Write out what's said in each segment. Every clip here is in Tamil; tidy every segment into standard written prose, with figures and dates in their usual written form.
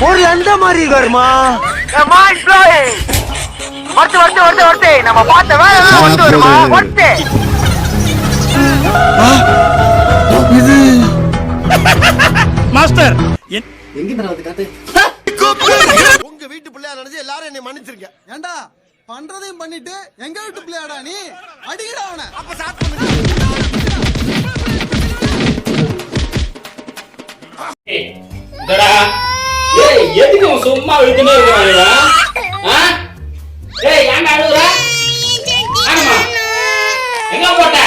ஒரு அந்த மாதிரி வருமா நம்ம பார்த்த வேலை வருமா இது மாஸ்டர் உங்க வீட்டு பிள்ளையா நினைச்சு எல்லாரும் என்னை மன்னிச்சிருங்க. ஏண்டா பண்றதையும் பண்ணிட்டு எங்க வீட்டு பிள்ளையாடா நீ அடிக்கடா அவனை. அப்ப சாத் பண்ணுங்க. எதுக்கு சும்மா விழுந்துட்டே இருக்காங்க? ஏன் அழுகுற? ஆமா எங்க போட்ட?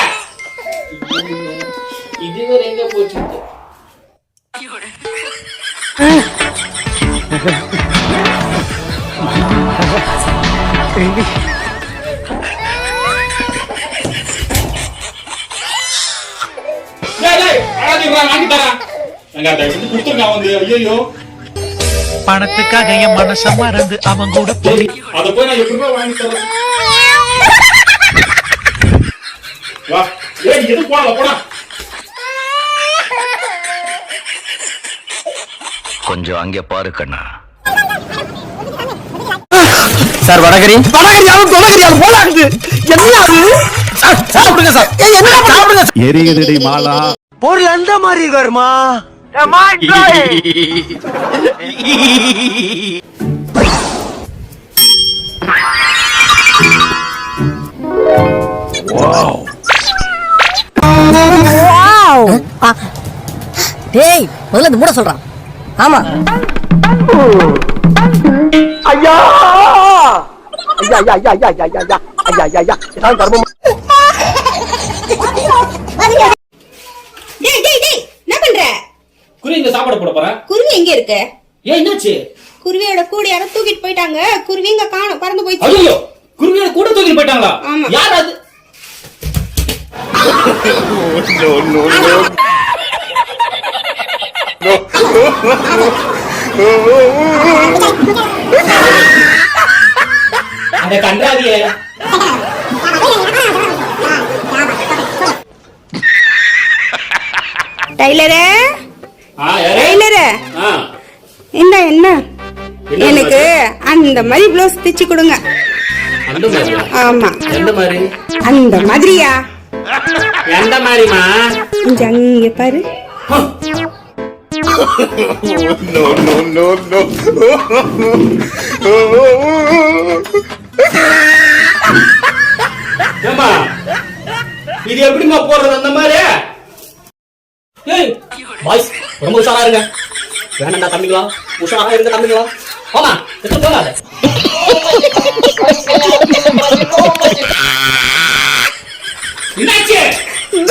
இதுவரை எங்க போச்சு? பணத்துக்காக என் மனச மறந்து அவன் கூட போய் அத போய் நான் எப்படி வாங்கி தரேன்? வா ஏய் எது போடா கொஞ்சம் அங்கே பாரு கண்ணா. சார் வடகரி அவன் போலாகுது. என்ன அது? சாப்பிடுங்க சார். என்ன சாப்பிடுங்க. எரியுதடி மாலா. ஒரு அந்த மாதிரி வருமா? டேய் முதல்ல இந்த மூட சொல்றான். ஆமா ஐயா ஐயா ஐயா ஐயா ஐயா ஐயா ஐயா ஐயா ஐயா இதான் கர்மம். டேய் டேய் டேய் என்ன பண்ற? குருவி இந்த சாப்பாடு போட போறேன். குருவி எங்க இருக்கு? ஏன் என்னாச்சு? குருவியோட கூட யாரோ தூக்கிட்டு போயிட்டாங்க. குருவி இங்க காணோம், பறந்து போயிடுச்சு. ஐயோ குருவியோட கூட தூக்கிட்டு போயிட்டாங்களா? யார் அது? No. அத கண்டாதியே. டைலரே டைலரே என்ன என்ன எனக்கு அந்த மாதிரி ப்ளவுஸ் தைச்சு கொடுங்க. அந்த மாதிரி? ஆமா எந்த மாதிரி? அந்த மாதிரியா? எந்த மாதிரிமா? இங்க பாரு. No. ஏமா இது எப்படிமா போடுறது அந்த மாதிரி? ஏய் பாய்ஸ் ரொம்ப உஷாரா இருங்க. வேணாண்டா தம்பிங்களா, உஷாரா இருங்க தம்பிங்களா. ஆமா எத்தனை போகாத. என்னாச்சு?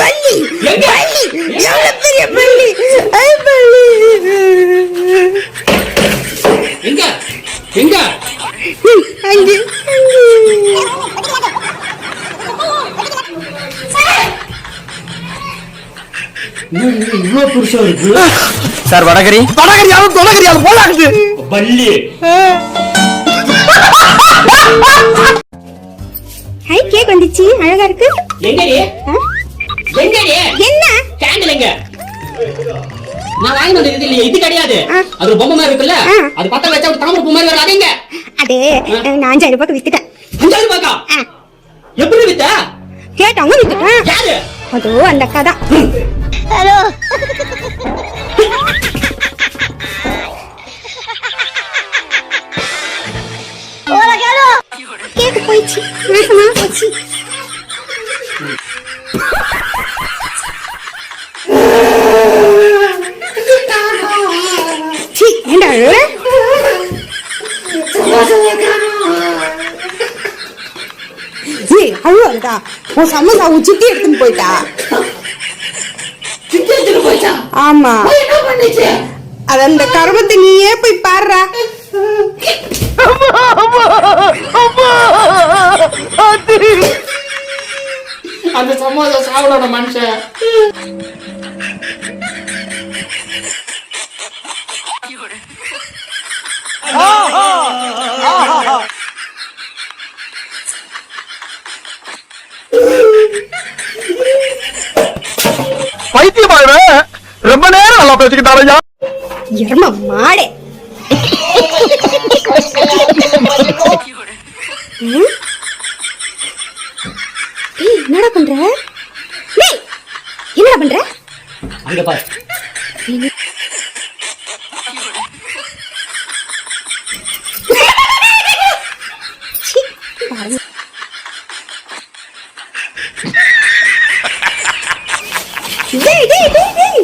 பல்லி எங்க? பல்லி எவ்வளவு பெரிய பல்லி. ஐ பல்லி எங்க எங்க? அங்க இவ்வளவு பெருசா இருக்கு. சார் வடகரி அவன் போலாகுது. பல்லி ஹை கேக் வந்துச்சு, அழகா இருக்கு. எங்கடி எங்கடி? என்ன கேண்டில் எங்க? நான் வாங்கி வந்தது இது இல்லையே, இது கிடையாது. அது பொம்மை மாதிரி இருக்குல்ல, அது பத்த வச்சா தாமரை பூ மாதிரி வரும். அது எங்க? அதே நான் 5000 ரூபாய்க்கு வித்துட்டேன். 5000 ரூபாய்க்கா? எப்படி வித்த? கேட்டவங்க வித்துட்டேன். யாரு? அதோ அந்த அக்கா தான். ஹலோ கேட்டு போயிடுச்சு, நாசமா போச்சு. ஏண்டா அழுவாருடா. உன் சமோசா சிட்டி எடுத்துன்னு போயிட்டா. ஆமா அது அந்த கருமத்தை நீயே போய் பாடுறா. அந்த சமோசா சாவலோட மனுஷன். பைத்தியமா ரொம்ப நேரம் நல்லா பேசிக்கிட்டாரையா. எரும மாடே. என்னடா பண்ற? என்னடா பண்ற? அங்க பாரு.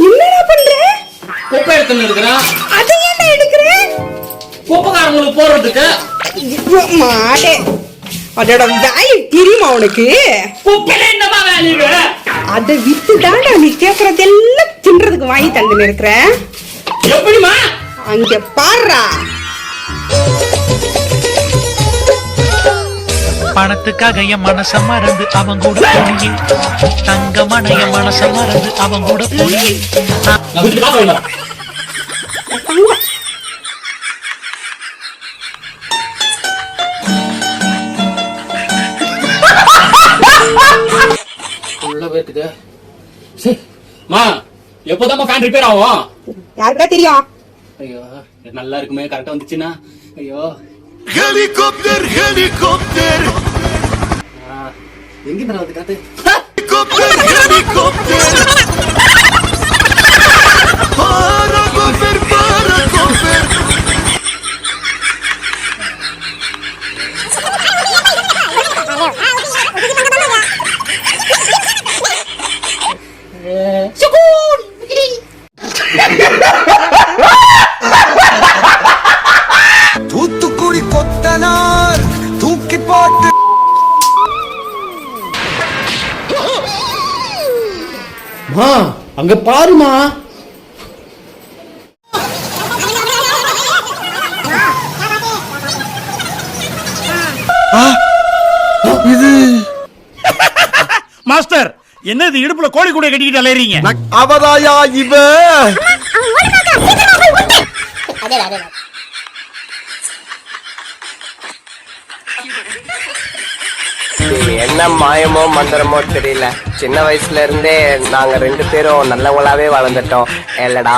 என்னடா பண்ற? குப்பை எடுத்துன்னு இருக்கிறேன். அதை ஏன்டா எடுக்கிற? குப்பைக்காரங்களுக்கு போடுறதுக்கு. மாடே, அதோட வேல்யூ தெரியுமா உனக்கு? குப்பையில என்னமா வேல்யூ? அதை வித்து தாண்டா நீ கேக்குறதெல்லாம் தின்றதுக்கு வாங்கி தந்துன்னு இருக்கிற. எப்படிமா? அங்க பாருடா. பணத்துக்காக என் மனச மறந்து அவன் கூட போனியே, தங்கமான என் மனச மறந்து அவன் கூட போனியே. நான் வீட்டுக்கு காசு வாங்கி வரேன். உள்ள வேத்துக்கு. சரி மா, எப்போதான் ஃபேன் ரிப்பேர் ஆகும்? யாருக்கா தெரியும்? ஐயோ நல்லா இருக்குமே, கரெக்டா வந்துச்சுன்னா. ஐயோ ஹெலிகாப்டர் ஹெலிகாப்டர் எங்க தர வந்து காத்து? ஹெலிகாப்டர் ஹெலிகாப்டர் பாராகோபர் பாராகோபர். தூத்துக்குடி கொத்தனார் தூக்கி போட்டு. மா அங்க பாருமா. இது மாஸ்டர், என்னது இடுப்புல கோழி கூட கட்டிக்கிட்டு அலையறீங்க? அவதாயா இவ. என்ன மாயமோ மந்திரமோ தெரியல, சின்ன வயசுல இருந்தே நாங்க 2 பேரும் நல்லவங்களாவே வளர்ந்துட்டோம். இல்லடா